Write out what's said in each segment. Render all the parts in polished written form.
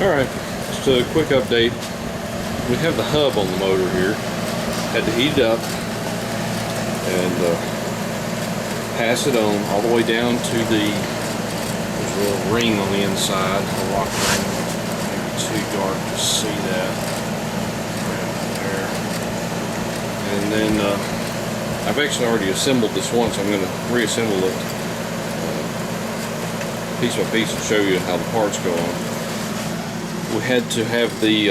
Alright, just a quick update. We have the hub on the motor here. Had to heat it up and pass it on all the way down to there's a little ring on the inside, a lock ring. Maybe too dark to see that. Right there. And then I've actually already assembled this one, so I'm going to reassemble it piece by piece and show you how the parts go on. We had to have the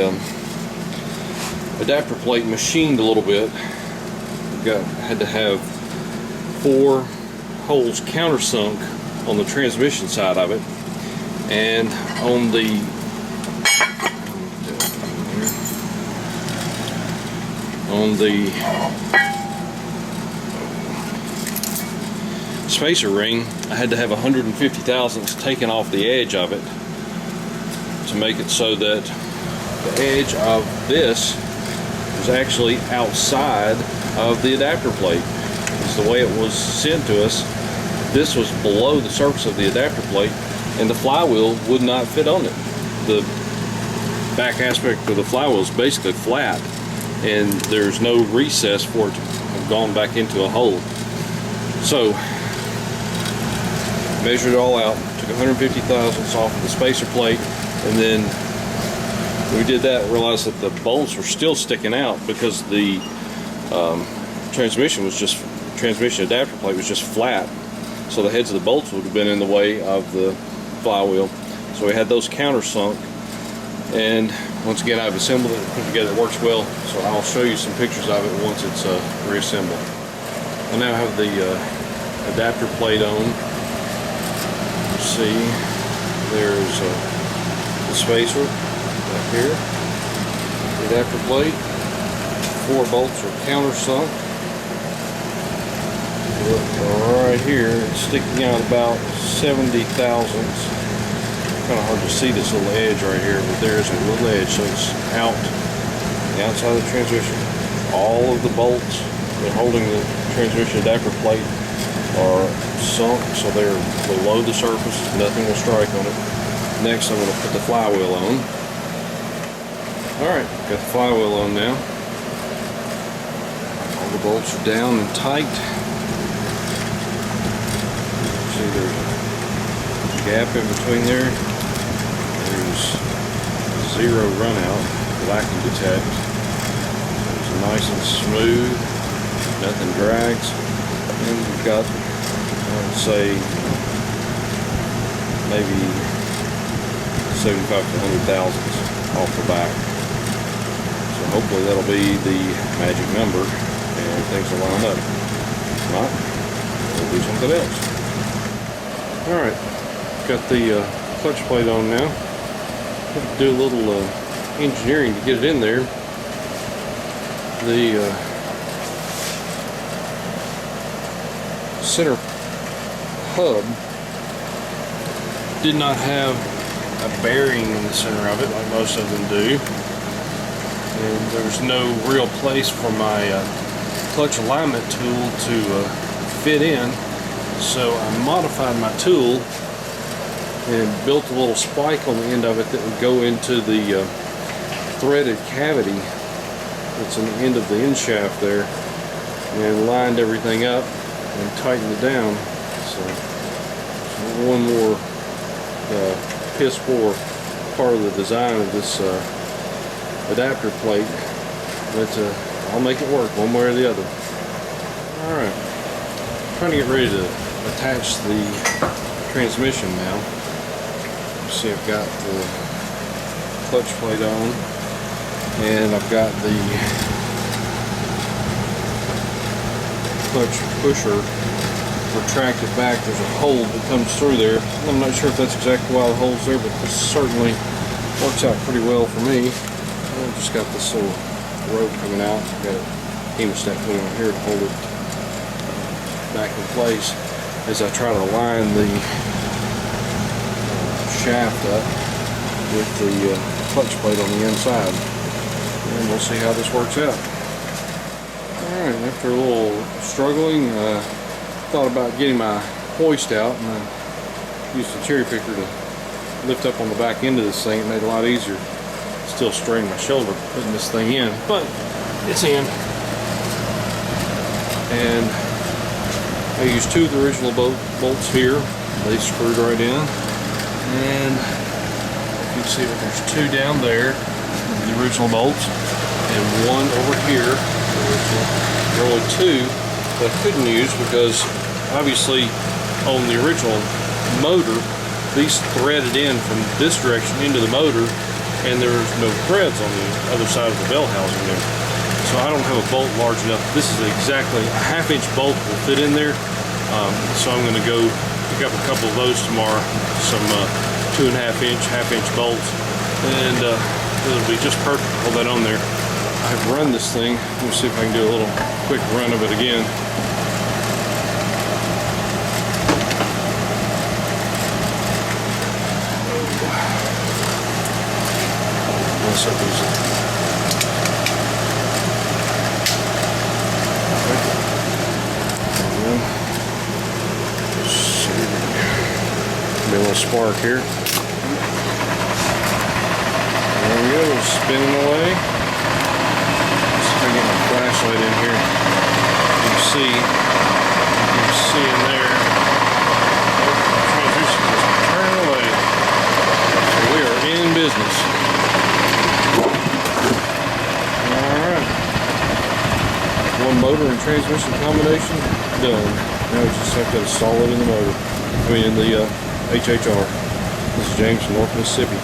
adapter plate machined a little bit. Had to have 4 holes countersunk on the transmission side of it, and on the spacer ring, I had to have 150 thousandths taken off the edge of it to make it so that the edge of this was actually outside of the adapter plate. It's the way it was sent to us. This was below the surface of the adapter plate, and the flywheel would not fit on it. The back aspect of the flywheel is basically flat, and there's no recess for it to have gone back into a hole. So, measured it all out, took 150 thousandths off of the spacer plate, and then we did that, realized that the bolts were still sticking out because the transmission adapter plate was just flat, so the heads of the bolts would have been in the way of the flywheel. So we had those countersunk, and once again I've assembled it, put it together. It works well, so I'll show you some pictures of it once it's reassembled. I now have the adapter plate on. You see there's the spacer back here, the adapter plate. 4 bolts are countersunk. Look right here, it's sticking out about 70 thousandths. Kind of hard to see this little edge right here, but there's a little edge, so it's out the outside of the transmission. All of the bolts that are holding the transmission adapter plate are sunk, so they're below the surface. Nothing will strike on it. Next, I'm going to put the flywheel on. Alright, got the flywheel on now. All the bolts are down and tight. See, there's a gap in between there. There's 0 runout, vacuum detect. It's nice and smooth, nothing drags. And we've got, I would say, maybe 75 to 100 thousandths off the back. So hopefully that'll be the magic number and things will line up. If not, we'll do something else. Alright, got the clutch plate on now. Have to do a little engineering to get it in there. The center hub did not have a bearing in the center of it like most of them do, and there was no real place for my clutch alignment tool to fit in, so I modified my tool and built a little spike on the end of it that would go into the threaded cavity that's in the end of the end shaft there, and lined everything up and tightened it down. So one more piss poor part of the design of this adapter plate, but I'll make it work one way or the other. Alright, trying to get ready to attach the transmission now. See, I've got the clutch plate on, and I've got the clutch pusher retracted back. There's a hole that comes through there. I'm not sure if that's exactly why the hole's there, but this certainly works out pretty well for me. I've just got this little rope coming out. I've got a hemostat put on here to hold it back in place as I try to align the shaft up with the clutch plate on the inside, and we'll see how this works out. Alright, after a little struggling, thought about getting my hoist out, and I used a cherry picker to lift up on the back end of this thing. It made it a lot easier. Still straining my shoulder putting this thing in, but it's in. And I used 2 of the original bolts here. They screwed right in. And you can see that there's 2 down there, the original bolts, and 1 over here, the original. There are only 2 that I couldn't use because obviously on the original motor, these threaded in from this direction into the motor, and there's no threads on the other side of the bell housing there. So I don't have a bolt large enough. This is exactly a 1/2-inch bolt will fit in there. So I'm going to go pick up a couple of those tomorrow, some 2.5-inch, 1/2-inch bolts, and it'll be just perfect to hold that on there. I've run this thing. Let me see if I can do a little quick run of it again. Mess up these. Be a little spark here. There we go, spinning away. Let's see if I can get my flashlight in here. You can see in there. The transmission just turned away. So we are in business. Alright. 1 motor and transmission combination done. Now we just have to install it in the motor. I mean in the HHR. This is James from North Mississippi.